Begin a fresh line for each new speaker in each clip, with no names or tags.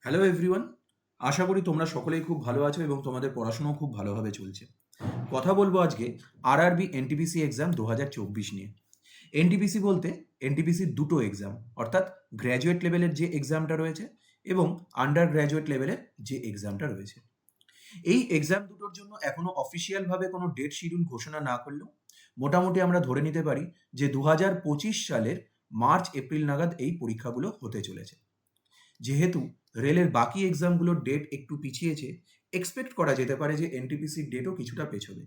Hello everyone, আশা করি তোমরা সকলেই খুব ভালো আছো এবং তোমাদের পড়াশোনাও খুব ভালোভাবে চলছে। কথা বলবো আজকে আরআরবি এনটিপিসি এক্সাম 2024 নিয়ে। এনটিপিসি বলতে এনটিপিসির দুটো এক্সাম, অর্থাৎ গ্র্যাজুয়েট লেভেলের যে এক্সামটা রয়েছে এবং আন্ডার গ্র্যাজুয়েট লেভেলের যে এক্সামটা রয়েছে। এই এক্সাম দুটোর জন্য এখনো অফিসিয়ালভাবে কোনো ডেট শিডিউল ঘোষণা না করলেও মোটামুটি আমরা ধরে নিতে পারি যে 2025 সালের মার্চ এপ্রিল নাগাদ এই পরীক্ষাগুলো হতে চলেছে। যেহেতু রেলের বাকি এক্সামগুলোর ডেট একটু পিছিয়েছে, এক্সপেক্ট করা যেতে পারে যে এনটিপিসির ডেটও কিছুটা পেছবে।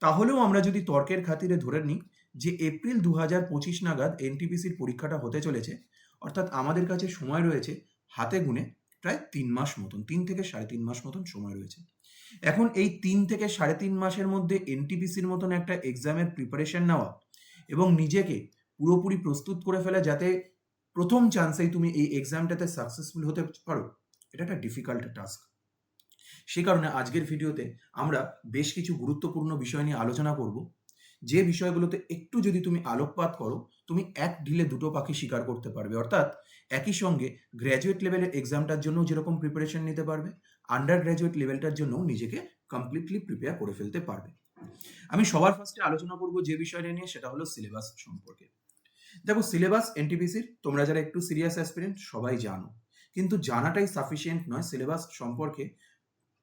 তাহলেও আমরা যদি তর্কের খাতিরে ধরে নিই যে এপ্রিল 2025 নাগাদ এনটিপিসির পরীক্ষাটা হতে চলেছে, অর্থাৎ আমাদের কাছে সময় রয়েছে হাতে গুনে প্রায় 3 মাস মতন, 3 থেকে 3.5 মাস মতন সময় রয়েছে। এখন এই 3 থেকে 3.5 মাসের মধ্যে এনটিপিসির মতন একটা এক্সামের প্রিপারেশন নেওয়া এবং নিজেকে পুরোপুরি প্রস্তুত করে ফেলা যাতে প্রথম চান্সেই তুমি এই এক্সামটাতে সাকসেসফুল হতে পারো, এটা একটা ডিফিকাল্ট টাস্ক। সে কারণে আজকের ভিডিওতে আমরা বেশ কিছু গুরুত্বপূর্ণ বিষয় নিয়ে আলোচনা করব, যে বিষয়গুলোতে একটু যদি তুমি আলোকপাত করো, তুমি এক ঢিলে দুটো পাখি শিকার করতে পারবে। অর্থাৎ একই সঙ্গে গ্র্যাজুয়েট লেভেলের এক্সামটার জন্য যেরকম প্রিপারেশন নিতে পারবে, আন্ডার গ্র্যাজুয়েট লেভেলটার জন্যও নিজেকে কমপ্লিটলি প্রিপেয়ার করে ফেলতে পারবে। আমি সবার ফার্স্টে আলোচনা করব যে বিষয়টা নিয়ে, সেটা হলো সিলেবাস সম্পর্কে। দেখো, সিলেবাস এনটিপিসির তোমরা যারা একটু সিরিয়াস অ্যাসপিরেন্ট সবাই জানো, কিন্তু জানাটাই সাফিসিয়েন্ট নয়। সিলেবাস সম্পর্কে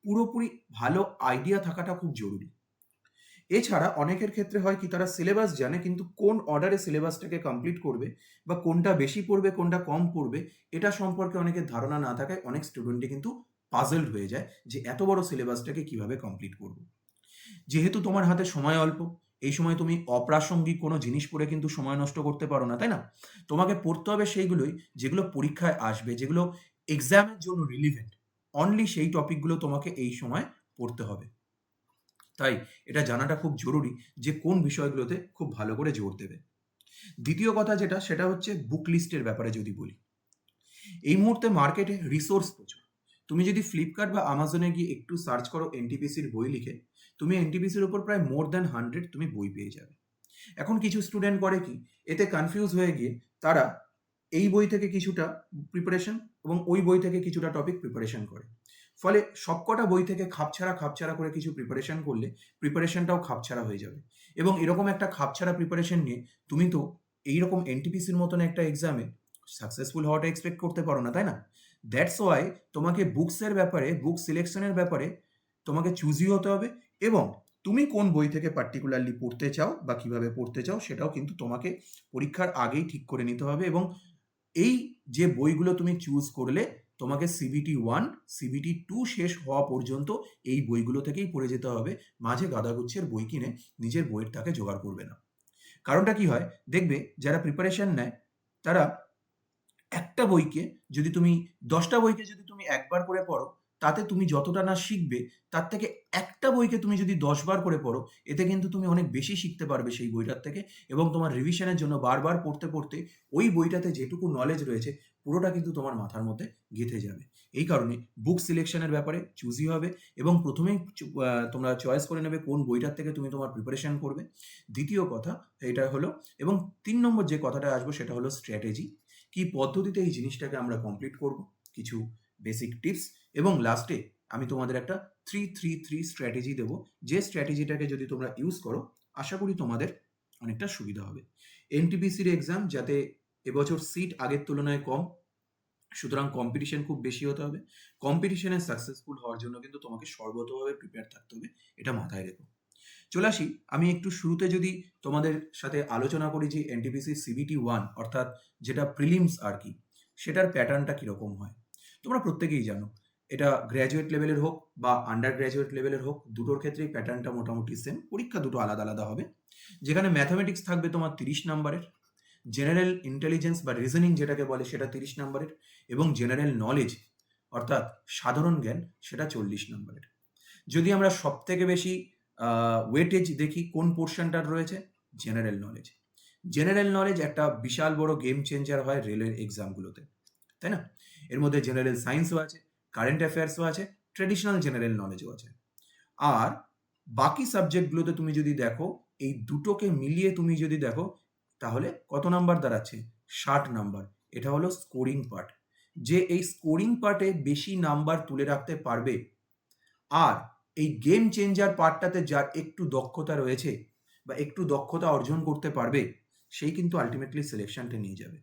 পুরোপুরি ভালো আইডিয়া থাকাটা খুব জরুরি। এছাড়া অনেকের ক্ষেত্রে হয় কি, তারা সিলেবাস জানে কিন্তু কোন অর্ডারে সিলেবাসটাকে কমপ্লিট করবে বা কোনটা বেশি পড়বে কোনটা কম পড়বে এটা সম্পর্কে অনেকের ধারণা না থাকায় অনেক স্টুডেন্টে কিন্তু পাজলড হয়ে যায় যে এত বড় সিলেবাসটাকে কিভাবে কমপ্লিট করব। যেহেতু তোমার হাতে সময় অল্প, এই সময় তুমি অপ্রাসঙ্গিক কোনো জিনিস পড়ে কিন্তু সময় নষ্ট করতে পারো না, তাই না? তোমাকে পড়তে হবে সেইগুলোই যেগুলো পরীক্ষায় আসবে, যেগুলো এক্সামের জন্য রিলিভেন্ট। অনলি সেই টপিকগুলো তোমাকে এই সময় পড়তে হবে। তাই এটা জানাটা খুব জরুরি যে কোন বিষয়গুলোতে খুব ভালো করে জোর দেবে। দ্বিতীয় কথা যেটা, সেটা হচ্ছে বুক লিস্টের ব্যাপারে যদি বলি। এই মুহূর্তে মার্কেটে রিসোর্স প্রচুর। তুমি যদি ফ্লিপকার্ট বা আমাজনে গিয়ে একটু সার্চ করো এনটিপিসির বই লিখে, তুমি এনটিপিসির উপর প্রায় মোর দ্যান 100 তুমি বই পেয়ে যাবে। এখন কিছু স্টুডেন্ট করে কি, এতে কনফিউজ হয়ে গিয়ে তারা এই বই থেকে কিছুটা প্রিপারেশন এবং ওই বই থেকে কিছুটা টপিক প্রিপারেশন করে। ফলে সবকটা বই থেকে খাপছাড়া খাপছাড়া করে কিছু প্রিপারেশন করলে প্রিপারেশনটাও খাপছাড়া হয়ে যাবে। এবং এরকম একটা খাপছাড়া প্রিপারেশন নিয়ে তুমি তো এইরকম এনটিপিসির মতন একটা এক্সামে সাকসেসফুল হওয়াটা এক্সপেক্ট করতে পারো না, তাই না? দ্যাটস ওয়াই তোমাকে বুকসের ব্যাপারে, বুক সিলেকশনের ব্যাপারে তোমাকে চুজি হতে হবে। এবং তুমি কোন বই থেকে পার্টিকুলারলি পড়তে চাও বা কিভাবে পড়তে চাও সেটাও কিন্তু তোমাকে পরীক্ষার আগেই ঠিক করে নিতে হবে। এবং এই যে বইগুলো তুমি চুজ করলে, তোমাকে সিবিটি 1 সিবিটি 2 শেষ হওয়া পর্যন্ত এই বইগুলো থেকেই পড়ে যেতে হবে। মাঝে গাদাগুচ্ছের বই কিনে নিজের বইয়ের টাকা জোগাড় করবে না। কারণটা কি হয়, দেখবে যারা প্রিপারেশন নেয় তারা একটা বইকে যদি তুমি 10টা বইকে যদি তুমি একবার করে পড়ো, তাতে তুমি যতটা না শিখবে, তার থেকে একটা বইকে তুমি যদি 10 বার করে পড়ো, এতে কিন্তু তুমি অনেক বেশি শিখতে পারবে সেই বইটার থেকে। এবং তোমার রিভিশনের জন্য বারবার পড়তে পড়তে ওই বইটাতে যেটুকু নলেজ রয়েছে পুরোটা কিন্তু তোমার মাথার মধ্যে গেঁথে যাবে। এই কারণে বুক সিলেকশনের ব্যাপারে চুজি হবে এবং প্রথমেই তোমরা চয়েস করে নেবে কোন বইটার থেকে তুমি তোমার প্রিপারেশন করবে। দ্বিতীয় কথা এটা হলো, এবং 3 নম্বর যে কথাটা আসবো সেটা হলো স্ট্র্যাটেজি। কি পদ্ধতিতে এই জিনিসটাকে আমরা কমপ্লিট করব, কিছু বেসিক টিপস, এবং লাস্টে আমি তোমাদের একটা 3-3-3 স্ট্র্যাটেজি দেবো, যে স্ট্র্যাটেজিটাকে যদি তোমরা ইউজ করো আশা করি তোমাদের অনেকটা সুবিধা হবে। এনটিপিসির এক্সাম যাতে এবছর সিট আগের তুলনায় কম, সুতরাং কম্পিটিশন খুব বেশি হতে হবে। কম্পিটিশনে সাকসেসফুল হওয়ার জন্য কিন্তু তোমাকে সর্বতভাবে প্রিপেয়ার থাকতে হবে, এটা মাথায় রেখো। চলে আসি, আমি একটু শুরুতে যদি তোমাদের সাথে আলোচনা করি যে এনটিপিসি সিবিটি 1 অর্থাৎ যেটা প্রিলিমস আর কি, সেটার প্যাটার্নটা কীরকম হয়। তোমরা প্রত্যেকেই জানো, এটা গ্র্যাজুয়েট লেভেলের হোক বা আন্ডার গ্র্যাজুয়েট লেভেলের হোক, দুটোর ক্ষেত্রেই প্যাটার্নটা মোটামুটি সেম। পরীক্ষা দুটো আলাদা আলাদা হবে, যেখানে ম্যাথামেটিক্স থাকবে তোমার 30 নাম্বারের, জেনারেল ইন্টেলিজেন্স বা রিজনিং যেটাকে বলে সেটা 30 নাম্বারের, এবং জেনারেল নলেজ অর্থাৎ সাধারণ জ্ঞান সেটা 40 নাম্বারের। যদি আমরা সব থেকে বেশি ওয়েটেজ দেখি কোন পোর্শনটার রয়েছে, জেনারেল নলেজ। জেনারেল নলেজ একটা বিশাল বড় গেম চেঞ্জার হয় রেলের এক্সামগুলোতে, তাই না? এর মধ্যে জেনারেল সায়েন্সও আছে, কারেন্ট অ্যাফেয়ার্সও আছে, ট্রেডিশনাল জেনারেল নলেজও আছে। আর বাকি সাবজেক্টগুলোতে তুমি যদি দেখো, এই দুটোকে মিলিয়ে তুমি যদি দেখো, তাহলে কত নাম্বার দাঁড়াচ্ছে? 60 নাম্বার। এটা হলো স্কোরিং পার্ট। যে এই স্কোরিং পার্টে বেশি নাম্বার তুলে রাখতে পারবে, আর এই গেম চেঞ্জার পার্টটাতে যার একটু দক্ষতা রয়েছে বা একটু দক্ষতা অর্জন করতে পারবে, সেই কিন্তু আলটিমেটলি সিলেকশনটা নিয়ে যাবে।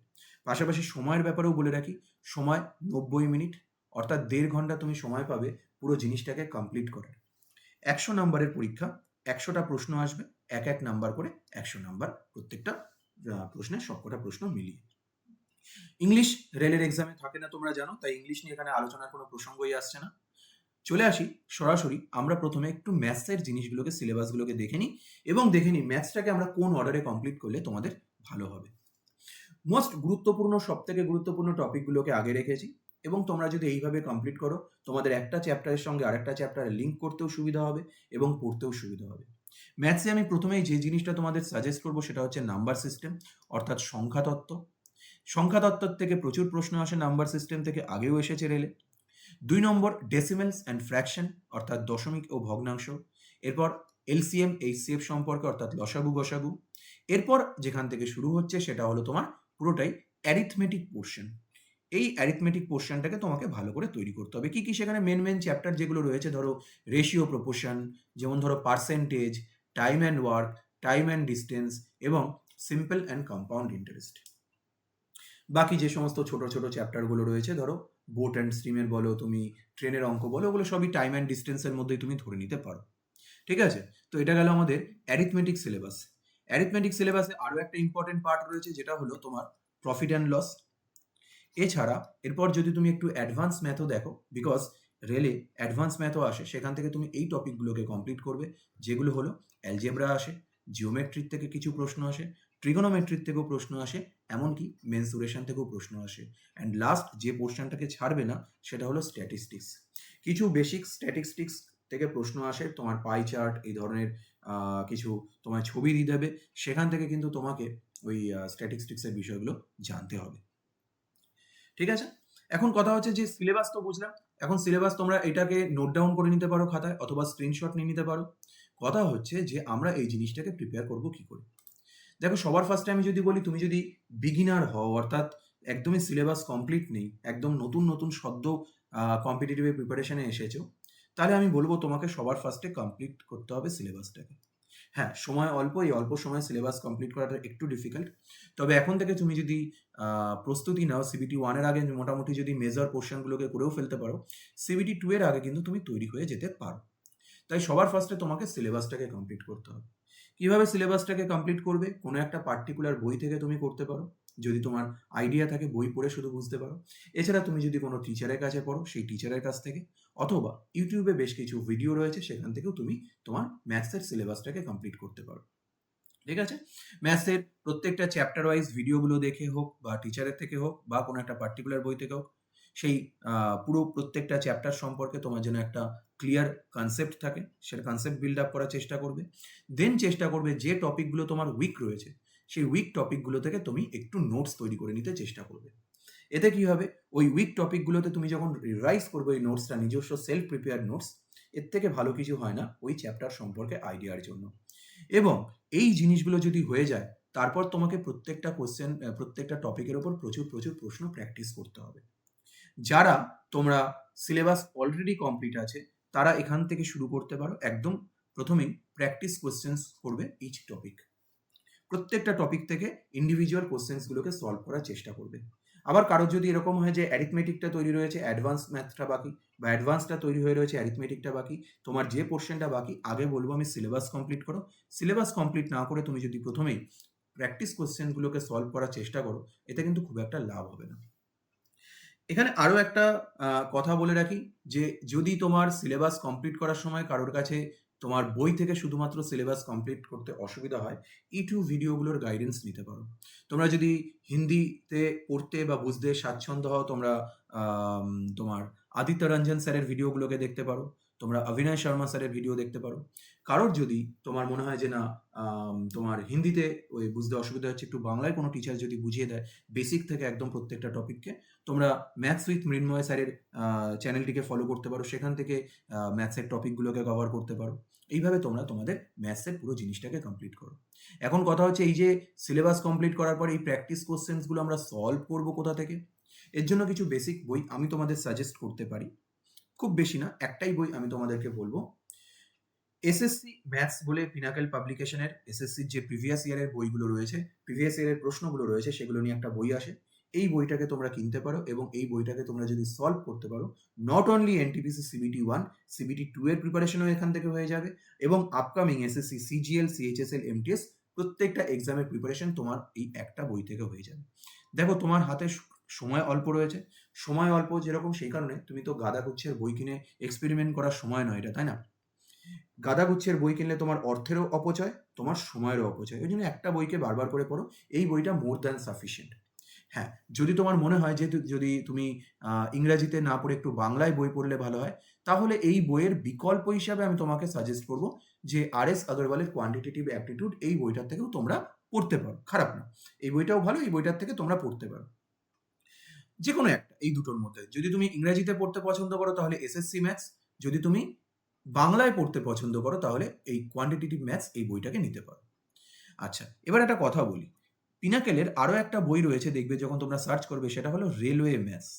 পাশাপাশি সময়ের ব্যাপারেও বলে রাখি, সময় 90 মিনিট, অর্থাৎ 1.5 ঘন্টা তুমি সময় পাবে পুরো জিনিসটাকে কমপ্লিট করার। 100 নাম্বারের পরীক্ষা, 100টা প্রশ্ন আসবে, এক নাম্বার করে 100 নাম্বার প্রত্যেকটা প্রশ্নের, সবকটা প্রশ্ন মিলিয়ে। ইংলিশ রেলের এক্সামে থাকে না তোমরা জানো, তাই ইংলিশ নিয়ে এখানে আলোচনার কোনো প্রসঙ্গই আসছে না। চলে আসি সরাসরি, আমরা প্রথমে একটু ম্যাথসের জিনিসগুলোকে, সিলেবাসগুলোকে দেখে নিই এবং দেখে নিই ম্যাথসটাকে আমরা কোন অর্ডারে কমপ্লিট করলে তোমাদের ভালো হবে। মোস্ট গুরুত্বপূর্ণ, সবথেকে গুরুত্বপূর্ণ টপিকগুলোকে আগে রেখেছি এবং তোমরা যদি এইভাবে কমপ্লিট করো, তোমাদের একটা চ্যাপ্টারের সঙ্গে আরেকটা চ্যাপ্টারে লিঙ্ক করতেও সুবিধা হবে এবং পড়তেও সুবিধা হবে। ম্যাথসে আমি প্রথমেই যে জিনিসটা তোমাদের সাজেস্ট করবো সেটা হচ্ছে নাম্বার সিস্টেম, অর্থাৎ সংখ্যাতত্ত্ব। সংখ্যাতত্ত্ব থেকে প্রচুর প্রশ্ন আসে, নাম্বার সিস্টেম থেকে আগেও এসেছে রেলে। 2 নম্বর ডেসিমেলস অ্যান্ড ফ্র্যাকশন, অর্থাৎ দশমিক ও ভগ্নাংশ। এরপর এলসিএম এইচসিএফ সম্পর্কে, অর্থাৎ লসাগু গসাগু। এরপর যেখান থেকে শুরু হচ্ছে সেটা হলো তোমার পুরোটাই অ্যারিথমেটিক পোর্শন। এই অ্যারিথমেটিক পোর্শনটাকে তোমাকে ভালো করে তৈরি করতে হবে। কি কি সেখানে মেন চ্যাপ্টার যেগুলো রয়েছে, ধরো রেশিও প্রপোর্শন, যেমন ধরো percentage, time and work, time and distance এবং সিম্পল অ্যান্ড কম্পাউন্ড ইন্টারেস্ট। বাকি যে সমস্ত ছোট ছোট চ্যাপ্টারগুলো রয়েছে, ধরো বোট অ্যান্ড স্ট্রিমের বলো, তুমি ট্রেনের অঙ্ক বলো, ওগুলো সবই টাইম অ্যান্ড ডিস্টেন্সের মধ্যেই তুমি ধরে নিতে পারো। ঠিক আছে, তো এটা গেল আমাদের অ্যারিথমেটিক সিলেবাস। অ্যারিথমেটিক সিলেবাসে আরও একটা ইম্পর্টেন্ট পার্ট রয়েছে, যেটা হলো তোমার প্রফিট অ্যান্ড লস। এছাড়া এরপর যদি তুমি একটু অ্যাডভান্স ম্যাথও দেখো, বিকজ রেলে অ্যাডভান্স ম্যাথও আসে, সেখান থেকে তুমি এই টপিকগুলোকে কমপ্লিট করবে, যেগুলো হলো অ্যালজেব্রা আসে, জিওমেট্রির থেকে কিছু প্রশ্ন আসে, ট্রিগোনোমেট্রির থেকেও প্রশ্ন আসে, এমনকি মেন্সুরেশন থেকেও প্রশ্ন আসে। অ্যান্ড লাস্ট যে পোর্শনটাকে ছাড়বে না সেটা হলো স্ট্যাটিস্টিক্স। কিছু বেসিক স্ট্যাটিস্টিক্স থেকে প্রশ্ন আসে, তোমার পাই চার্ট এই ধরনের কিছু তোমার ছবি দিয়ে দেবে, সেখান থেকে কিন্তু তোমাকে ওই স্ট্যাটিস্টিক্সের বিষয়গুলো জানতে হবে। ঠিক আছে, এখন কথা হচ্ছে যে সিলেবাস তো বুঝলাম, এখন সিলেবাস তোমরা এটাকে নোট ডাউন করে নিতে পারো খাতায়, অথবা স্ক্রিনশট নিয়ে নিতে পারো। কথা হচ্ছে যে আমরা এই জিনিসটাকে প্রিপেয়ার করব কি করে। দেখো, সবার ফার্স্টে আমি যদি বলি, তুমি যদি বিগিনার হও, অর্থাৎ একদমই সিলেবাস কমপ্লিট নেই, একদম নতুন নতুন সদ্য কম্পিটিটিভ প্রিপারেশনে এসেছো, তাহলে আমি বলবো তোমাকে সবার ফার্স্টে কমপ্লিট করতে হবে সিলেবাসটাকে। হ্যাঁ, সময় অল্প, এই অল্প সময় সিলেবাস কমপ্লিট করাটা একটু ডিফিকাল্ট। তবে এখন থেকে তুমি যদি প্রস্তুতি নাও, সিবিটি 1 এর আগে মোটামুটি যদি মেজর পোর্শনগুলোকে করেও ফেলতে পারো, সিবিটি 2 এর আগে কিন্তু তুমি তৈরি হয়ে যেতে পারো। তাই সবার ফার্স্টে তোমাকে সিলেবাসটাকে কমপ্লিট করতে হবে। কিভাবে সিলেবাসটাকে কমপ্লিট করবে? কোনো একটা পার্টিকুলার বই থেকে তুমি করতে পারো, যদি তোমার আইডিয়া থাকে বই পড়ে শুধু বুঝতে পারো। এছাড়া তুমি যদি কোনো টিচারের কাছে পড়ো, সেই টিচারের কাছ থেকে, অথবা ইউটিউবে বেশ কিছু ভিডিও রয়েছে, সেখান থেকেও তুমি তোমার ম্যাথসের সিলেবাসটাকে কমপ্লিট করতে পারো। ঠিক আছে, ম্যাথসের প্রত্যেকটা চ্যাপ্টার ওয়াইজ ভিডিওগুলো দেখে হোক, বা টিচারের থেকে হোক, বা কোনো একটা পার্টিকুলার বই থেকে হোক, সেই পুরো প্রত্যেকটা চ্যাপ্টার সম্পর্কে তোমার যেন একটা ক্লিয়ার কনসেপ্ট থাকে, সেটা কনসেপ্ট বিল্ড আপ করার চেষ্টা করবে। দেন চেষ্টা করবে যে টপিকগুলো তোমার উইক রয়েছে, সেই উইক টপিকগুলো থেকে তুমি একটু নোটস তৈরি করে নিতে চেষ্টা করবে। এতে কি হবে, ওই উইক টপিকগুলোতে তুমি যখন রিভাইজ করবে ওই নোটসটা, নিজস্ব সেলফ প্রিপেয়ার নোটস, এর থেকে ভালো কিছু হয় না ওই চ্যাপ্টার সম্পর্কে আইডিয়ার জন্য। এবং এই জিনিসগুলো যদি হয়ে যায়, তারপর তোমাকে প্রত্যেকটা কোশ্চেন, প্রত্যেকটা টপিকের ওপর প্রচুর প্রচুর প্রশ্ন প্র্যাকটিস করতে হবে। যারা তোমরা সিলেবাস অলরেডি কমপ্লিট আছে, তারা এখান থেকে শুরু করতে পারো। একদম প্রথমেই প্র্যাকটিস কোশ্চেন্স করবে ইচ টপিক, প্রত্যেকটা টপিক থেকে ইন্ডিভিজুয়াল কোশ্চেন্সগুলোকে সলভ করার চেষ্টা করবে। আবার কারোর যদি এরকম হয় যে অ্যারিথমেটিকটা তৈরি রয়েছে, অ্যাডভান্স ম্যাথটা বাকি, বা অ্যাডভান্সটা তৈরি হয়ে রয়েছে, অ্যারিথমেটিকটা বাকি, তোমার যে পোর্শনটা বাকি, আগে বলবো আমি সিলেবাস কমপ্লিট করো। সিলেবাস কমপ্লিট না করে তুমি যদি প্রথমেই প্র্যাকটিস কোশ্চেনগুলোকে সলভ করার চেষ্টা করো, এতে কিন্তু খুব একটা লাভ হবে না। এখানে আরও একটা কথা বলে রাখি, যে যদি তোমার সিলেবাস কমপ্লিট করার সময় কারোর কাছে তোমার বই থেকে শুধুমাত্র সিলেবাস কমপ্লিট করতে অসুবিধা হয়, ইউটিউব ভিডিওগুলোর গাইডেন্স নিতে পারো। তোমরা যদি হিন্দিতে পড়তে বা বুঝতে স্বাচ্ছন্দ্য হও, তোমরা তোমার আদিত্য রঞ্জন স্যারের ভিডিওগুলোকে দেখতে পারো, তোমরা অভিনয় শর্মা স্যারের ভিডিও দেখতে পারো। কারোর যদি তোমার মনে হয় যে না, তোমার হিন্দিতে ওই বুঝতে অসুবিধা হচ্ছে, একটু বাংলায় কোনো টিচার যদি বুঝিয়ে দেয় বেসিক থেকে একদম প্রত্যেকটা টপিককে, তোমরা ম্যাথস উইথ মৃন্ময় স্যারের চ্যানেলটিকে ফলো করতে পারো, সেখান থেকে ম্যাথসের টপিকগুলোকে কভার করতে পারো। এইভাবে তোমরা তোমাদের ম্যাথসের পুরো জিনিসটাকে কমপ্লিট করো। এখন কথা হচ্ছে, এই যে সিলেবাস কমপ্লিট করার পর এই প্র্যাকটিস কোশ্চেন্সগুলো আমরা সলভ করবো কোথা থেকে? এর জন্য কিছু বেসিক বই আমি তোমাদের সাজেস্ট করতে পারি, খুব বেশি না, একটাই বই আমি তোমাদেরকে বলবো। এসএসসি ম্যাথস বলে পিনাকেল পাবলিকেশনের এসএসসির যে প্রিভিয়াস ইয়ারের বইগুলো রয়েছে, প্রিভিয়াস ইয়ারের প্রশ্নগুলো রয়েছে, সেগুলো নিয়ে একটা বই আসে। এই বইটাকে তোমরা কিনতে পারো এবং এই বইটাকে তোমরা যদি সলভ করতে পারো, not only NTPC CBT 1, CBT 2 এর প্রিপারেশনও এখান থেকে হয়ে যাবে এবং upcoming SSC CGL, CHSL, MTS প্রত্যেকটা এক্সামের প্রিপারেশন তোমার এই একটা বই থেকে হয়ে যাবে। দেখো তোমার হাতে সময় অল্প রয়েছে, সময় অল্প যেরকম, সেই কারণে তুমি তো গাদাগুচ্ছের বই কিনে এক্সপেরিমেন্ট করার সময় নয় এটা, তাই না? গাদাগুচ্ছের বই কিনলে তোমার অর্থেরও অপচয়, তোমার সময়েরও অপচয়। ওই জন্য একটা বইকে বারবার করে পড়ো, এই বইটা মোর দ্যান সাফিসিয়েন্ট। হ্যাঁ, যদি তোমার মনে হয় যে যদি তুমি ইংরাজিতে না পড়ে একটু বাংলায় বই পড়লে ভালো হয়, তাহলে এই বইয়ের বিকল্প হিসাবে আমি তোমাকে সাজেস্ট করব যে আর.এস. আগরওয়ালের কোয়ান্টিটেটিভ অ্যাপটিটিউড, এই বইটার থেকেও তোমরা পড়তে পারো, খারাপ না। এই বইটাও ভালো, এই বইটার থেকে তোমরা পড়তে পারো। যে কোনো একটা এই দুটোর মধ্যে। যদি তুমি ইংরাজিতে পড়তে পছন্দ করো তাহলে এসএসসি ম্যাথস, যদি তুমি বাংলায় পড়তে পছন্দ করো তাহলে এই কোয়ান্টিটেটিভ ম্যাথস এই বইটাকে নিতে পারো। আচ্ছা, এবার একটা কথা বলি, পিনাকেলের আরো একটা বই রয়েছে, দেখবে যখন তোমরা সার্চ করবে, সেটা হলো রেলওয়ে ম্যাথস।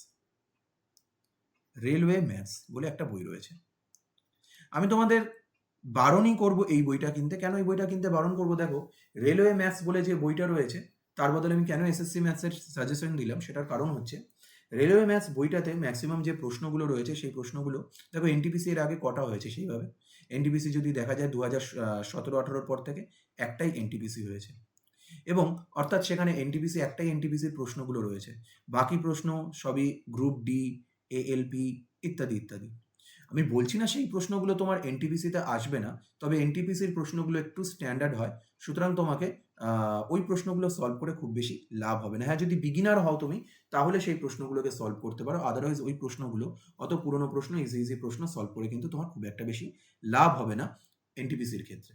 রেলওয়ে ম্যাথস বলে একটা বই রয়েছে। আমি তোমাদের বারণই করব এই বইটা কিনতে। কেন এই বইটা কিনতে বারণ করব? দেখো, রেলওয়ে ম্যাথস বলে যে বইটা রয়েছে, তার বদলে আমি কেন এসএসসি ম্যাথসের সাজেশন দিলাম, সেটার কারণ হচ্ছে রেলওয়ে ম্যাথস বইটাতে ম্যাক্সিমাম যে প্রশ্নগুলো রয়েছে, সেই প্রশ্নগুলো দেখো এনটিপিসি এর আগে কটা হয়েছে সেইভাবে। এনটিপিসি যদি দেখা যায় 2017-18 পর থেকে একটাই এনটিপিসি হয়েছে, এবং অর্থাৎ সেখানে এনটিপিসি একটাই এনটিপিসির প্রশ্নগুলো রয়েছে, বাকি প্রশ্ন সবই গ্রুপ ডি, এএলপি ইত্যাদি ইত্যাদি। আমি বলছি না সেই প্রশ্নগুলো তোমার এনটিপিসিতে আসবে না, তবে এনটিপিসির প্রশ্নগুলো একটু স্ট্যান্ডার্ড হয়, সুতরাং তোমাকে ওই প্রশ্নগুলো সলভ করে খুব বেশি লাভ হবে না। হ্যাঁ, যদি বিগিনার হও তুমি, তাহলে সেই প্রশ্নগুলোকে সলভ করতে পারো, আদারওয়াইজ ওই প্রশ্নগুলো অত পুরনো প্রশ্ন, ইজি ইজি প্রশ্ন সলভ করে কিন্তু তোমার খুব একটা বেশি লাভ হবে না এনটিপিসির ক্ষেত্রে।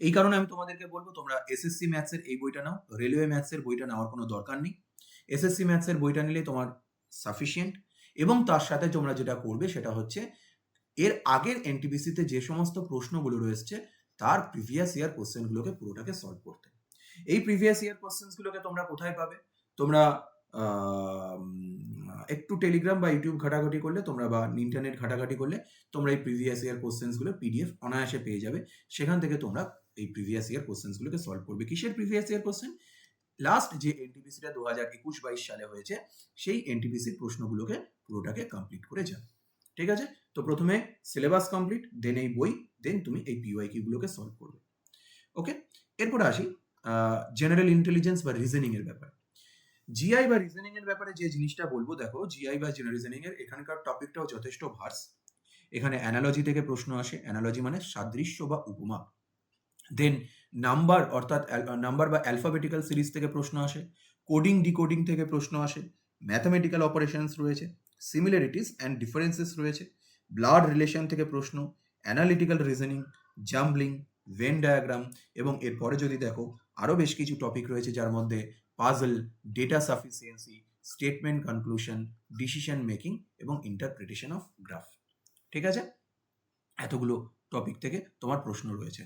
এই কারণে আমি তোমাদেরকে বলবো তোমরা এসএসসি ম্যাথসের এই বইটা নাও, রেলওয়ে ম্যাথসের বইটা নেওয়ার কোনো দরকার নেই। এসএসসি ম্যাথসের বইটা নিলে তোমার সাফিসিয়েন্ট, এবং তার সাথে তোমরা যেটা করবে সেটা হচ্ছে এর আগের এনটিপিসিতে যে সমস্ত প্রশ্নগুলো রয়েছে তার প্রিভিয়াস ইয়ার কোশ্চেনগুলোকে পুরোটাকে সলভ করতে। এই প্রিভিয়াস ইয়ার কোশ্চেনগুলোকে তোমরা কোথায় পাবে? তোমরা একটু টেলিগ্রাম বা ইউটিউব ঘাটাঘাটি করলে তোমরা, বা ইন্টারনেট ঘাটাঘাটি করলে তোমরা এই প্রিভিয়াস ইয়ার কোশ্চেনগুলো পিডিএফ অনায়াসে পেয়ে যাবে। সেখান থেকে তোমরা এই প্রিভিয়াস ইয়ার কোশ্চেনগুলোকে সলভ করবে। কিসের প্রিভিয়াস ইয়ার কোশ্চেন? লাস্ট যে এনটিপিসিটা 2021-22 সালে হয়েছে, সেই এনটিপিসির প্রশ্নগুলোকে পুরোটাকে কমপ্লিট করে যাবে। ঠিক আছে? তো প্রথমে সিলেবাস কমপ্লিট, দেন এই বই, দেন তুমি এই পিওয়াইকিউ গুলোকে সলভ করবে। ওকে, এরপরে আসি জেনারেল ইন্টেলিজেন্স বা রিজনিং এর ব্যাপারে। জিআই বা রিজনিং এর ব্যাপারে যে জিনিসটা বলবো, দেখো জিআই বা রিজনিং এর এখানকার টপিকটাও যথেষ্ট ভার্স। এখানে অ্যানালজি থেকে প্রশ্ন আসে, অ্যানালজি মানে সাদৃশ্য বা উপমা। দেন নাম্বার, অর্থাৎ নাম্বার বা অ্যালফাবেটিক্যাল সিরিজ থেকে প্রশ্ন আসে, কোডিং ডিকোডিং থেকে প্রশ্ন আসে, ম্যাথামেটিক্যাল অপারেশনস রয়েছে, সিমিলারিটিস অ্যান্ড ডিফারেন্সেস রয়েছে, ব্লাড রিলেশন থেকে প্রশ্ন, অ্যানালিটিক্যাল রিজনিং, জাম্বলিং, ভেন ডায়াগ্রাম, এবং এরপরে যদি দেখো আরও বেশ কিছু টপিক রয়েছে, যার মধ্যে puzzle, data sufficiency, statement conclusion, decision making এবং ইন্টারপ্রিটেশন অফ গ্রাফ। ঠিক আছে? এতগুলো টপিক থেকে তোমার প্রশ্ন রয়েছে।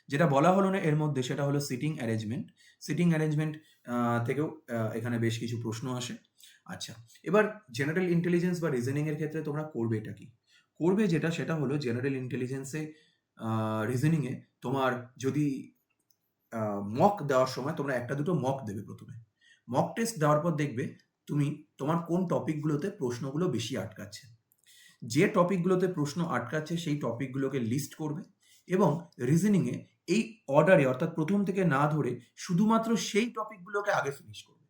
যেটা বলা হলো না এর মধ্যে, সেটা হলো সিটিং অ্যারেঞ্জমেন্ট। সিটিং অ্যারেঞ্জমেন্ট থেকেও এখানে বেশ কিছু প্রশ্ন আসে। আচ্ছা, এবার জেনারেল ইন্টেলিজেন্স বা রিজনিং এর ক্ষেত্রে তোমরা করবে এটা কি? করবে যেটা, সেটা হলো জেনারেল ইন্টেলিজেন্সে রিজনিংয়ে তোমার যদি মক দেওয়ার সময় তোমরা একটা দুটো মক দেবে প্রথমে। মক টেস্ট দেওয়ার পর দেখবে তুমি তোমার কোন টপিকগুলোতে প্রশ্নগুলো বেশি আটকাচ্ছে। যে টপিকগুলোতে প্রশ্ন আটকাচ্ছে সেই টপিকগুলোকে লিস্ট করবে, এবং রিজনিংয়ে এই অর্ডারে, অর্থাৎ প্রথম থেকে না ধরে শুধুমাত্র সেই টপিকগুলোকে আগে ফিনিশ করবে।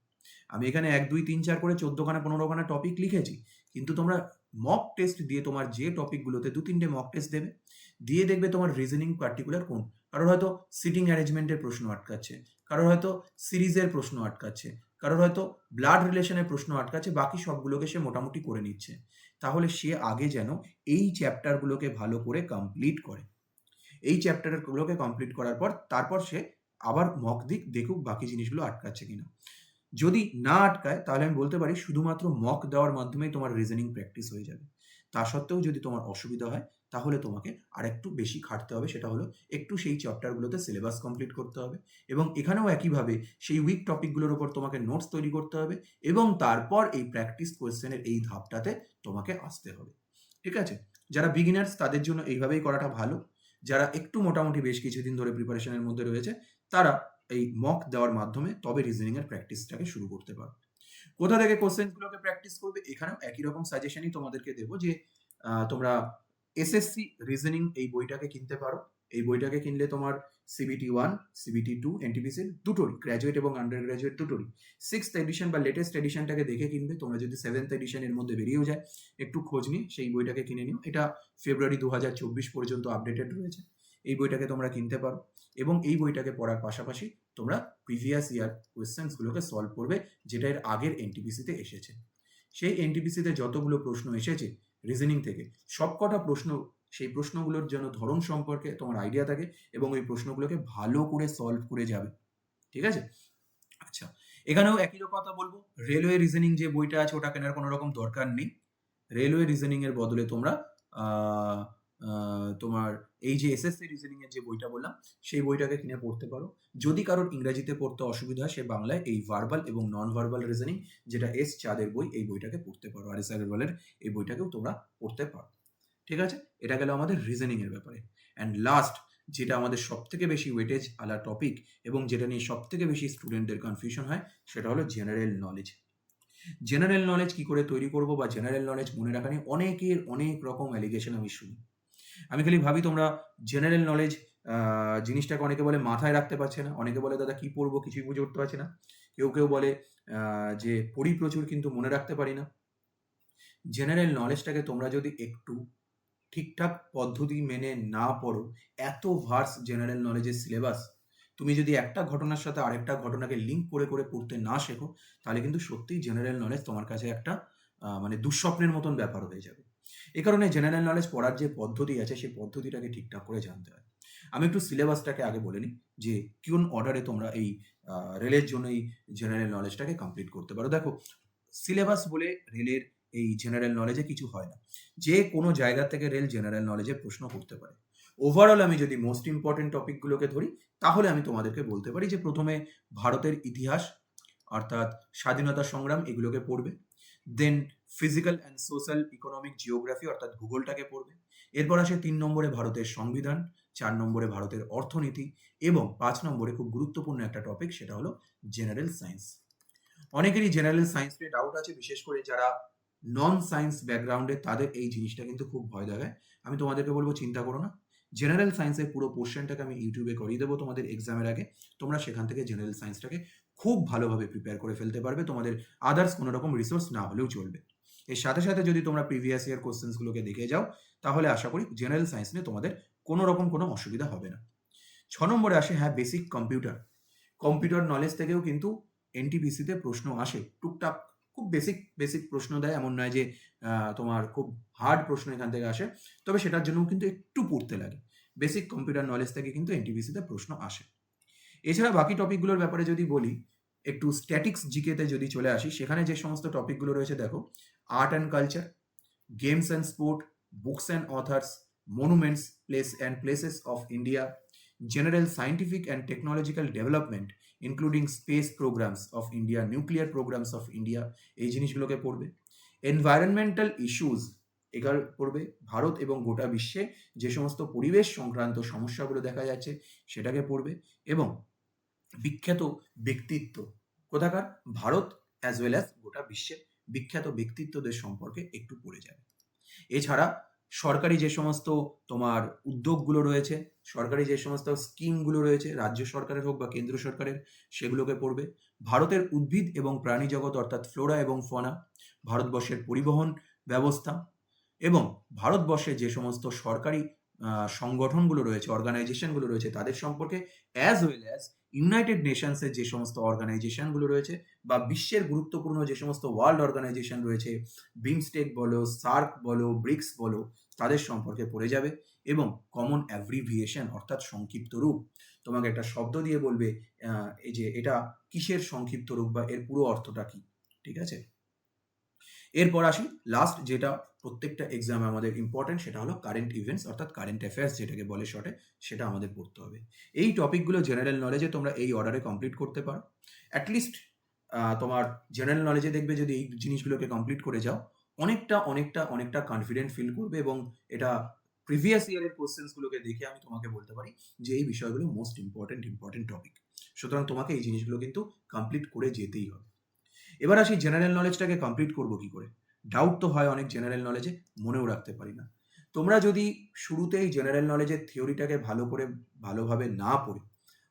আমি এখানে 1, 2, 3, 4 করে 14খানা 15খানা টপিক লিখেছি, কিন্তু তোমরা মক টেস্ট দিয়ে তোমার যে টপিকগুলোতে 2-3টে মক টেস্ট দেবে, দিয়ে দেখবে তোমার রিজনিং পার্টিকুলার কোন, কারোর হয়তো সিটিং অ্যারেঞ্জমেন্টের প্রশ্ন আটকাচ্ছে, কারোর হয়তো সিরিজের প্রশ্ন আটকাচ্ছে, কারোর হয়তো ব্লাড রিলেশনের প্রশ্ন আটকাচ্ছে, বাকি সবগুলোকে সে মোটামুটি করে নিচ্ছে। তাহলে সে আগে যেন এই চ্যাপ্টারগুলোকে ভালো করে কমপ্লিট করে। এই চ্যাপ্টারগুলোকে কমপ্লিট করার পর তারপর সে আবার মক দেখুক বাকি জিনিসগুলো আটকাচ্ছে কিনা। যদি না আটকায় তাহলে আমি বলতে পারি শুধুমাত্র মক দেওয়ার মাধ্যমেই তোমার রিজনিং প্র্যাকটিস হয়ে যাবে। তা সত্ত্বেও যদি তোমার অসুবিধা হয় তাহলে তোমাকে আরেকটু বেশি খাটতে হবে, সেটা হলো একটু সেই চ্যাপ্টারগুলোতে সিলেবাস কমপ্লিট করতে হবে এবং এখানেও একইভাবে সেই উইক টপিকগুলোর উপর তোমাকে নোটস তৈরি করতে হবে এবং তারপর এই প্র্যাকটিস কোয়েশ্চেনের এই ধাপটাতে তোমাকে আসতে হবে। ঠিক আছে? যারা বিগিনার্স তাদের জন্য এইভাবেই করাটা ভালো। যারা একটু মোটামুটি বেশ কিছুদিন ধরে প্রিপারেশনের মধ্যে রয়েছে তারা এই মক দেওয়ার মাধ্যমে তবে রিজনিং এর প্র্যাকটিসটাকে শুরু করতে পারো। কোথা থেকে কোশ্চেনগুলোকে প্র্যাকটিস করবে? এখানেও একই রকম সাজেশনই তোমাদেরকে দেবো যে তোমরা এসএসসি রিজনিং এই বইটাকে কিনতে পারো। এই বইটাকে কিনলে তোমার সিবিটি 1, সিবিটি 2, এনটিপিসির দুটোরই, গ্র্যাজুয়েট এবং আন্ডার গ্র্যাজুয়েট দুটোরই 6th এডিশন বা লেটেস্ট এডিশনটাকে দেখে কিনবে। তোমরা যদি 7th এডিশন এর মধ্যে বেরিয়েও যায়, একটু খোঁজ নিয়ে সেই বইটাকে কিনে নিও। এটা ফেব্রুয়ারি 2024 পর্যন্ত আপডেটেড রয়েছে। এই বইটাকে তোমরা কিনতে পারো এবং এই বইটাকে পড়ার পাশাপাশি তোমরা প্রিভিয়াস ইয়ার কোয়েশ্চেন্সগুলোকে সলভ করবে, যেটা এর আগের এনটিপিসিতে এসেছে। সেই এনটিপিসিতে যতগুলো প্রশ্ন এসেছে রিজনিং থেকে, সবকটা প্রশ্ন, সেই প্রশ্নগুলোর যেন ধরন সম্পর্কে তোমার আইডিয়া থাকে এবং ওই প্রশ্নগুলোকে ভালো করে সলভ করে যাবে। ঠিক আছে? আচ্ছা, এখানেও একই কথা বলবো, রেলওয়ে রিজনিং যে বইটা আছে ওটা কেনার কোনো রকম দরকার নেই। রেলওয়ে রিজনিং এর বদলে তোমরা তোমার এই যে এসএসসি রিজনিং এর যে বইটা বললাম সেই বইটাকে কিনে পড়তে পারো। যদি কারোর ইংরেজিতে পড়তে অসুবিধা হয় সে বাংলায় এই ভার্বাল এবং নন ভার্বাল রিজনিং, যেটা এস চাঁদের বই, এই বইটাকে পড়তে পারো। আর এস আগরওয়ালের এই বইটাকেও তোমরা পড়তে পারো। ঠিক আছে? এটা গেল আমাদের রিজনিং এর ব্যাপারে। অ্যান্ড লাস্ট, যেটা আমাদের সবথেকে বেশি ওয়েটেজ আলা টপিক এবং যেটা নিয়ে সবথেকে বেশি স্টুডেন্টদের কনফিউশন হয়, সেটা হলো জেনারেল নলেজ। জেনারেল নলেজ কি করে তৈরি করব বা জেনারেল নলেজ মনে রাখা নিয়ে অনেকের অনেক রকম অ্যালিগেশন আমি শুনি। আমি খালি ভাবি তোমরা জেনারেল নলেজ জিনিসটাকে, অনেকে বলে মাথায় রাখতে পারছে না, অনেকে বলে দাদা কি পড়বো কিছুই বুঝে উঠতে পারছে না, কেউ কেউ বলে যে পড়ি প্রচুর কিন্তু মনে রাখতে পারি না। জেনারেল নলেজটাকে তোমরা যদি একটু ঠিকঠাক পদ্ধতি মেনে না পড়ো, এত ভার্স জেনারেল নলেজের সিলেবাস, তুমি যদি একটা ঘটনার সাথে আরেকটা ঘটনাকে লিঙ্ক করে করে পড়তে না শেখো, তাহলে কিন্তু সত্যিই জেনারেল নলেজ তোমার কাছে একটা মানে দুঃস্বপ্নের মতন ব্যাপার হয়ে যাবে। এই কারণে জেনারেল নলেজ পড়ার যে পদ্ধতি আছে সেই পদ্ধতিটাকে ঠিকঠাক করে জানতে হয়। আমি একটু সিলেবাসটাকে আগে বলে নিই যে কোন অর্ডারে তোমরা এই রেলের জন্য এই জেনারেল নলেজটাকে কমপ্লিট করতে পারো। দেখো, সিলেবাস বলে রেলের এই জেনারেল নলেজে কিছু হয় না। যে কোনো জায়গা থেকে রেল জেনারেল নলেজে প্রশ্ন করতে পারে। ওভারঅল আমি যদি মোস্ট ইম্পর্টেন্ট টপিকগুলোকে ধরি, তাহলে আমি তোমাদেরকে বলতে পারি যে প্রথমে ভারতের ইতিহাস অর্থাৎ স্বাধীনতা সংগ্রাম এগুলোকে পড়বে। Then physical and social economic geography অর্থাৎ ভূগোলটাকে পড়বে। এরপর আসে 3 নম্বরে ভারতের সংবিধান, 4 নম্বরে ভারতের অর্থনীতি এবং 5 নম্বরে খুব গুরুত্বপূর্ণ একটা টপিক, সেটা হলো জেনারেল সায়েন্স। অনেকেরই জেনারেল সায়েন্স নিয়ে ডাউট আছে, বিশেষ করে যারা নন সায়েন্স ব্যাকগ্রাউন্ডে, তাদের এই জিনিসটা কিন্তু খুব ভয় দেখায়। আমি তোমাদেরকে বলবো চিন্তা করো না। জেনারেল সায়েন্সের পুরো পোর্শনটাকে আমি ইউটিউবে করিয়ে দেবো তোমাদের এক্সামের আগে। তোমরা সেখান থেকে জেনারেল সায়েন্সটাকে খুব ভালোভাবে প্রিপেয়ার করে ফেলতে পারবে, তোমাদের আদার্স কোনো রকম রিসোর্স না হলেও চলবে। এর সাথে সাথে যদি তোমরা প্রিভিয়াস ইয়ার কোশ্চেন্সগুলোকে দেখে যাও, তাহলে আশা করি জেনারেল সায়েন্স নিয়ে তোমাদের কোনো রকম কোনো অসুবিধা হবে না। 6 নম্বরে আসে হ্যাঁ বেসিক কম্পিউটার। কম্পিউটার নলেজ থেকেও কিন্তু এনটিপিসিতে প্রশ্ন আসে টুকটাক, খুব বেসিক বেসিক প্রশ্ন দেয়, এমন নয় যে তোমার খুব হার্ড প্রশ্ন এখান থেকে আসে, তবে সেটার জন্যও কিন্তু একটু পড়তে লাগে। বেসিক কম্পিউটার নলেজ থেকে কিন্তু এনটিপিসিতে প্রশ্ন আসে। এছাড়া বাকি টপিকগুলোর ব্যাপারে যদি বলি, একটু স্ট্যাটিক্স জিকেতে যদি চলে আসি, সেখানে যে সমস্ত টপিকগুলো রয়েছে দেখো, art and culture, games and sport, books and authors, monuments, place and places of India, general scientific and technological development including space programs of India, nuclear programs of India, এই জিনিসগুলোকে পড়বে। এনভায়রনমেন্টাল ইস্যুস এগুলো পড়বে। ভারত এবং গোটা বিশ্বে যে সমস্ত পরিবেশ সংক্রান্ত সমস্যাগুলো দেখা যাচ্ছে সেটাকে পড়বে এবং বিখ্যাত ব্যক্তিত্ব কোথাকার, ভারত অ্যাজ ওয়েল অ্যাজ গোটা বিশ্বের বিখ্যাত ব্যক্তিত্বদের সম্পর্কে একটু পড়ে যাবে। এছাড়া সরকারি যে সমস্ত তোমার উদ্যোগগুলো রয়েছে, সরকারি যে সমস্ত স্কিমগুলো রয়েছে, রাজ্য সরকারের হোক বা কেন্দ্র সরকারের, সেগুলোকে পড়বে। ভারতের উদ্ভিদ এবং প্রাণী জগৎ অর্থাৎ ফ্লোরা এবং ফনা, ভারতবর্ষের পরিবহন ব্যবস্থা এবং ভারতবর্ষে যে সমস্ত সরকারি সংগঠনগুলো রয়েছে, অর্গানাইজেশনগুলো রয়েছে তাদের সম্পর্কে, অ্যাজ ওয়েল অ্যাজ ইউনাইটেড নেশনসের যে সমস্ত অর্গানাইজেশনগুলো রয়েছে বা বিশ্বের গুরুত্বপূর্ণ যে সমস্ত ওয়ার্ল্ড অর্গানাইজেশন রয়েছে, বিমস্টেক বলো, সার্ক বলো, ব্রিক্স বলো, তাদের সম্পর্কে পড়ে যাবে এবং কমন অ্যাব্রিভিয়েশন অর্থাৎ সংক্ষিপ্ত রূপ, তোমাকে একটা শব্দ দিয়ে বলবে এই যে এটা কিসের সংক্ষিপ্ত রূপ বা এর পুরো অর্থটা কি, ঠিক আছে? এরপর আসি লাস্ট যেটা প্রত্যেকটা এক্সামে আমাদের ইম্পর্টেন্ট, সেটা হলো কারেন্ট ইভেন্টস অর্থাৎ কারেন্ট অ্যাফেয়ার্স যেটাকে বলে শর্টে, সেটা আমাদের পড়তে হবে। এই টপিকগুলো জেনারেল নলেজে তোমরা এই অর্ডারে কমপ্লিট করতে পারো। অ্যাটলিস্ট তোমার জেনারেল নলেজে দেখবে যদি এই জিনিসগুলোকে কমপ্লিট করে যাও, অনেকটা কনফিডেন্ট ফিল করবে, এবং এটা প্রিভিয়াস ইয়ারের কোশ্চেন্সগুলোকে দেখে আমি তোমাকে বলতে পারি যে এই বিষয়গুলো মোস্ট ইম্পর্টেন্ট টপিক। সুতরাং তোমাকে এই জিনিসগুলো কিন্তু কমপ্লিট করে যেতেই হবে। এবার আসি জেনারেল নলেজটাকে কমপ্লিট করবো কি করে। ডাউট তো হয় অনেক জেনারেল নলেজে, মনেও রাখতে পারি না। তোমরা যদি শুরুতেই জেনারেল নলেজের থিওরিটাকে ভালোভাবে না পড়ে,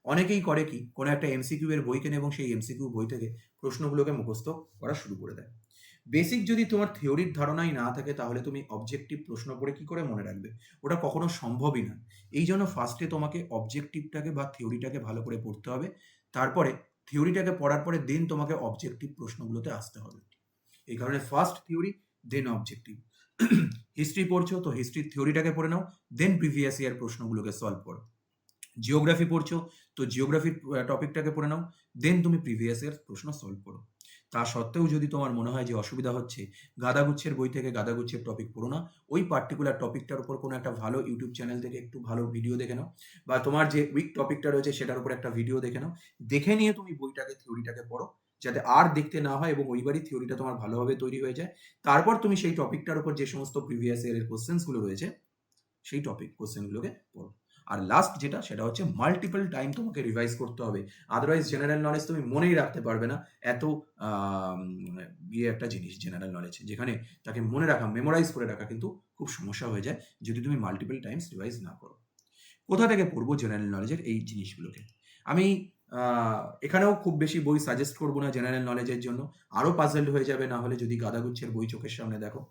অনেকেই করে কি, কোনো একটা এমসিকিউ এর বই কেনে এবং সেই এমসিকিউ বই থেকে প্রশ্নগুলোকে মুখস্থ করা শুরু করে দেয়। বেসিক যদি তোমার থিওরির ধারণাই না থাকে, তাহলে তুমি অবজেক্টিভ প্রশ্ন পড়ে কি করে মনে রাখবে? ওটা কখনো সম্ভবই না। এই জন্য ফার্স্টে তোমাকে অবজেক্টিভটাকে বা থিওরিটাকে ভালো করে পড়তে হবে। তারপরে থিওরিটাকে পড়ার পরে দেন তোমাকে অবজেক্টিভ প্রশ্নগুলোতে আসতে হবে। এই কারণে ফার্স্ট থিওরি, দেন অবজেক্টিভ। হিস্ট্রি পড়ছো তো হিস্ট্রির থিওরিটাকে পড়ে নাও, দেন প্রিভিয়াস ইয়ার প্রশ্নগুলোকে সলভ করো। জিওগ্রাফি পড়ছো তো জিওগ্রাফির টপিকটাকে পড়ে নাও, দেন তুমি প্রিভিয়াস ইয়ার প্রশ্ন সলভ করো। তা সত্ত্বেও যদি তোমার মনে হয় যে অসুবিধা হচ্ছে, গাদাগুচ্ছের বই থেকে গাদাগুচ্ছের টপিক পড়ো না, ওই পার্টিকুলার টপিকটার উপর কোনো একটা ভালো ইউটিউব চ্যানেল থেকে একটু ভালো ভিডিও দেখে নাও, বা তোমার যে উইক টপিকটা রয়েছে সেটার উপর একটা ভিডিও দেখে নাও, দেখে নিয়ে তুমি বইটাকে থিওরিটাকে পড়ো, যাতে আর দেখতে না হয় এবং ওইবারই থিওরিটা তোমার ভালোভাবে তৈরি হয়ে যায়। তারপর তুমি সেই টপিকটার উপর যে সমস্ত প্রিভিয়াস ইয়ারের কোশ্চেন্সগুলো রয়েছে সেই টপিক কোশ্চেনগুলোকে পড়ো। আর লাস্ট যেটা, সেটা হচ্ছে মাল্টিপল টাইম তোমাকে রিভাইজ করতে হবে। আদারওয়াইজ জেনারেল নলেজ তুমি মনেই রাখতে পারবে না। এত একটা জিনিস জেনারেল নলেজ, যেখানে তাকে মনে রাখা, মেমোরাইজ করে রাখা কিন্তু খুব সমস্যা হয়ে যায় যদি তুমি মাল্টিপল টাইমস রিভাইজ না করো। কোথা থেকে পড়বো জেনারেল নলেজের এই জিনিসগুলোকে? আমি এখানেও খুব বেশি বই সাজেস্ট করবো না জেনারেল নলেজের জন্য। আরও পাজলড হয়ে যাবে না হলে যদি গাদাগুচ্ছের বই চোখের সামনে দেখো।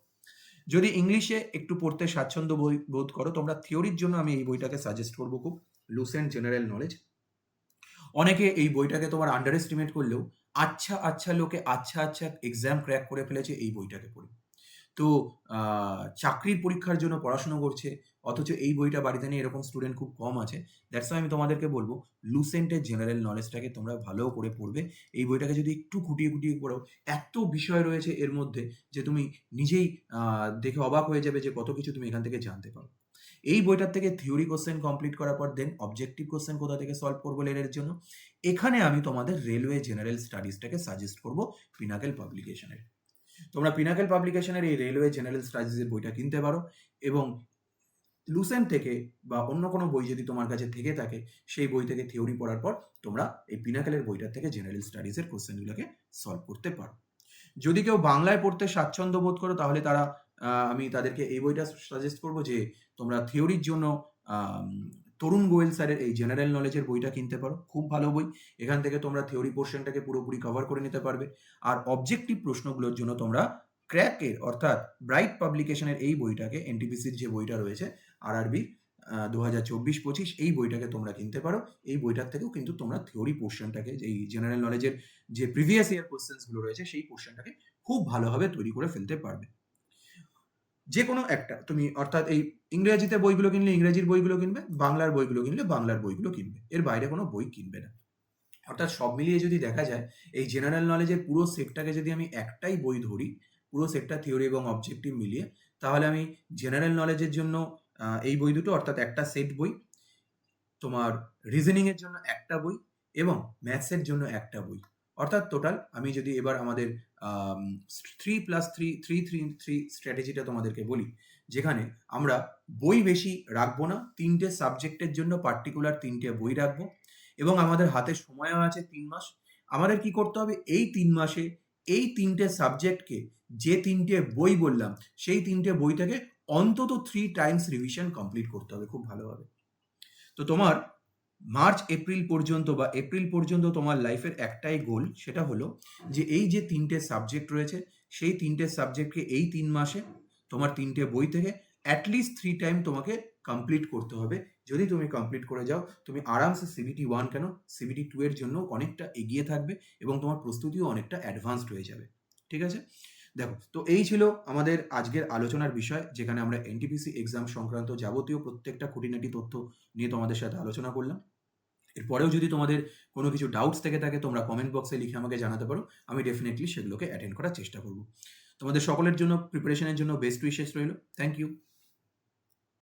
যদি ইংলিশে একটু পড়তে স্বাচ্ছন্দ্য বোধ করো, তোমরা থিওরির জন্য আমি এই বইটাকে সাজেস্ট করবো খুব, লুসেন্ট জেনারেল নলেজ। অনেকে এই বইটাকে তোমার আন্ডার এস্টিমেট করলেও আচ্ছা লোকে আচ্ছা এক্সাম ক্র্যাক করে ফেলেছে এই বইটাকে পড়ে। তো চাকরির পরীক্ষার জন্য পড়াশুনো করছে, অথচ এই বইটা বাড়িতে নিয়ে এরকম স্টুডেন্ট খুব কম আছে। দ্যাটস ওয়াই আমি তোমাদেরকে বলবো লুসেন্টের জেনারেল নলেজটাকে তোমরা ভালো করে পড়বে। এই বইটাকে যদি একটু খুঁটিয়ে পড়ো, এত বিষয় রয়েছে এর মধ্যে যে তুমি নিজেই দেখে অবাক হয়ে যাবে যে কত কিছু তুমি এখান থেকে জানতে পারো। এই বইটার থেকে থিওরি কোশ্চেন কমপ্লিট করার পর দেন অবজেক্টিভ কোশ্চেন কোথা থেকে সলভ করবো লেনের জন্য, এখানে আমি তোমাদের রেলওয়ে জেনারেল স্টাডিজটাকে সাজেস্ট করবো পিনাকেল পাবলিকেশনের। তোমরা পিনাকেল পাবলিকেশনের এই রেলওয়ে জেনারেল স্টাডিজের বইটা কিনতে পারো, এবং লুসেন্ট থেকে বা অন্য কোনো বই যদি তোমার কাছে থেকে থাকে, সেই বই থেকে থিওরি পড়ার পর তোমরা এই পিনাকেলের বইটার থেকে জেনারেল স্টাডিজের কোশ্চেনগুলোকে সলভ করতে পারো। যদি কেউ বাংলায় পড়তে স্বাচ্ছন্দ্য বোধ করো, তাহলে আমি তাদেরকে এই বইটা সাজেস্ট করবো যে তোমরা থিওরির জন্য তরুণ গোয়েল স্যারের এই জেনারেল নলেজের বইটা কিনতে পারো, খুব ভালো বই। এখান থেকে তোমরা থিওরি পোর্শনটাকে পুরোপুরি কভার করে নিতে পারবে। আর অবজেক্টিভ প্রশ্নগুলোর জন্য তোমরা ক্র্যাকের অর্থাৎ ব্রাইট পাবলিকেশনের এই বইটাকে, এনটিপিসির যে বইটা রয়েছে আরআরবি 2024-25, এই বইটাকে তোমরা কিনতে পারো। এই বইটার থেকেও কিন্তু তোমরা থিওরি পোর্শনটাকে, এই জেনারেল নলেজের যে প্রিভিয়াস ইয়ার কোশ্চেন্সগুলো রয়েছে সেই পোর্শনটাকে খুব ভালোভাবে তৈরি করে ফেলতে পারবে। যে কোনো একটা তুমি, অর্থাৎ এই ইংরেজিতে বইগুলো কিনলে ইংরেজির বইগুলো কিনবে, বাংলার বইগুলো কিনলে বাংলার বইগুলো কিনবে, এর বাইরে কোনো বই কিনবে না। অর্থাৎ সব মিলিয়ে যদি দেখা যায়, এই জেনারেল নলেজের পুরো সেটটাকে যদি আমি একটাই বই ধরি, পুরো সেটটা থিওরি এবং অবজেক্টিভ মিলিয়ে, তাহলে আমি জেনারেল নলেজের জন্য এই বই দুটো, অর্থাৎ একটা সেট বই, তোমার রিজনিংয়ের জন্য একটা বই, এবং ম্যাথসের জন্য একটা বই, অর্থাৎ টোটাল আমি যদি এবার আমাদের 3+3 স্ট্র্যাটেজিটা তোমাদেরকে বলি, যেখানে আমরা বই বেশি রাখবো না, 3টে সাবজেক্টের জন্য পার্টিকুলার 3টে বই রাখবো, এবং আমাদের হাতে সময়ও আছে 3 মাস। আমাদের কি করতে হবে, এই 3 মাসে এই 3টে সাবজেক্টকে, যে 3টে বই বললাম সেই 3টে বই থেকে অন্তত 3 টাইমস রিভিশন কমপ্লিট করতে হবে খুব ভালোভাবে। তো তোমার মার্চ এপ্রিল পর্যন্ত বা এপ্রিল পর্যন্ত তোমার লাইফের একটাই গোল, সেটা হলো যে এই যে 3টে সাবজেক্ট রয়েছে সেই 3টে সাবজেক্টকে এই 3 মাসে তোমার 3টে বই থেকে অ্যাটলিস্ট 3 টাইম তোমাকে কমপ্লিট করতে হবে। যদি তুমি কমপ্লিট করে যাও, তুমি আরামসে সিবিটি 1 কেন সিবিটি 2 এর জন্য অনেকটা এগিয়ে থাকবে, এবং তোমার প্রস্তুতিও অনেকটা অ্যাডভান্সড হয়ে যাবে। ঠিক আছে, দেখো, তো এই ছিল আমাদের আজকের আলোচনার বিষয়, যেখানে আমরা এনটিপিসি এক্সাম সংক্রান্ত যাবতীয় প্রত্যেকটা খুঁটিনাটি তথ্য নিয়ে তোমাদের সাথে আলোচনা করলাম। এরপরেও যদি তোমাদের কোনো কিছু ডাউটস থেকে থাকে তোমরা কমেন্ট বক্সে লিখে আমাকে জানাতে পারো। আমি ডেফিনিটলি সেগুলোকে অ্যাটেন্ড করার চেষ্টা করব। তোমাদের সকলের জন্য প্রিপারেশনের জন্য বেস্ট উইশেস রইল। Thank you.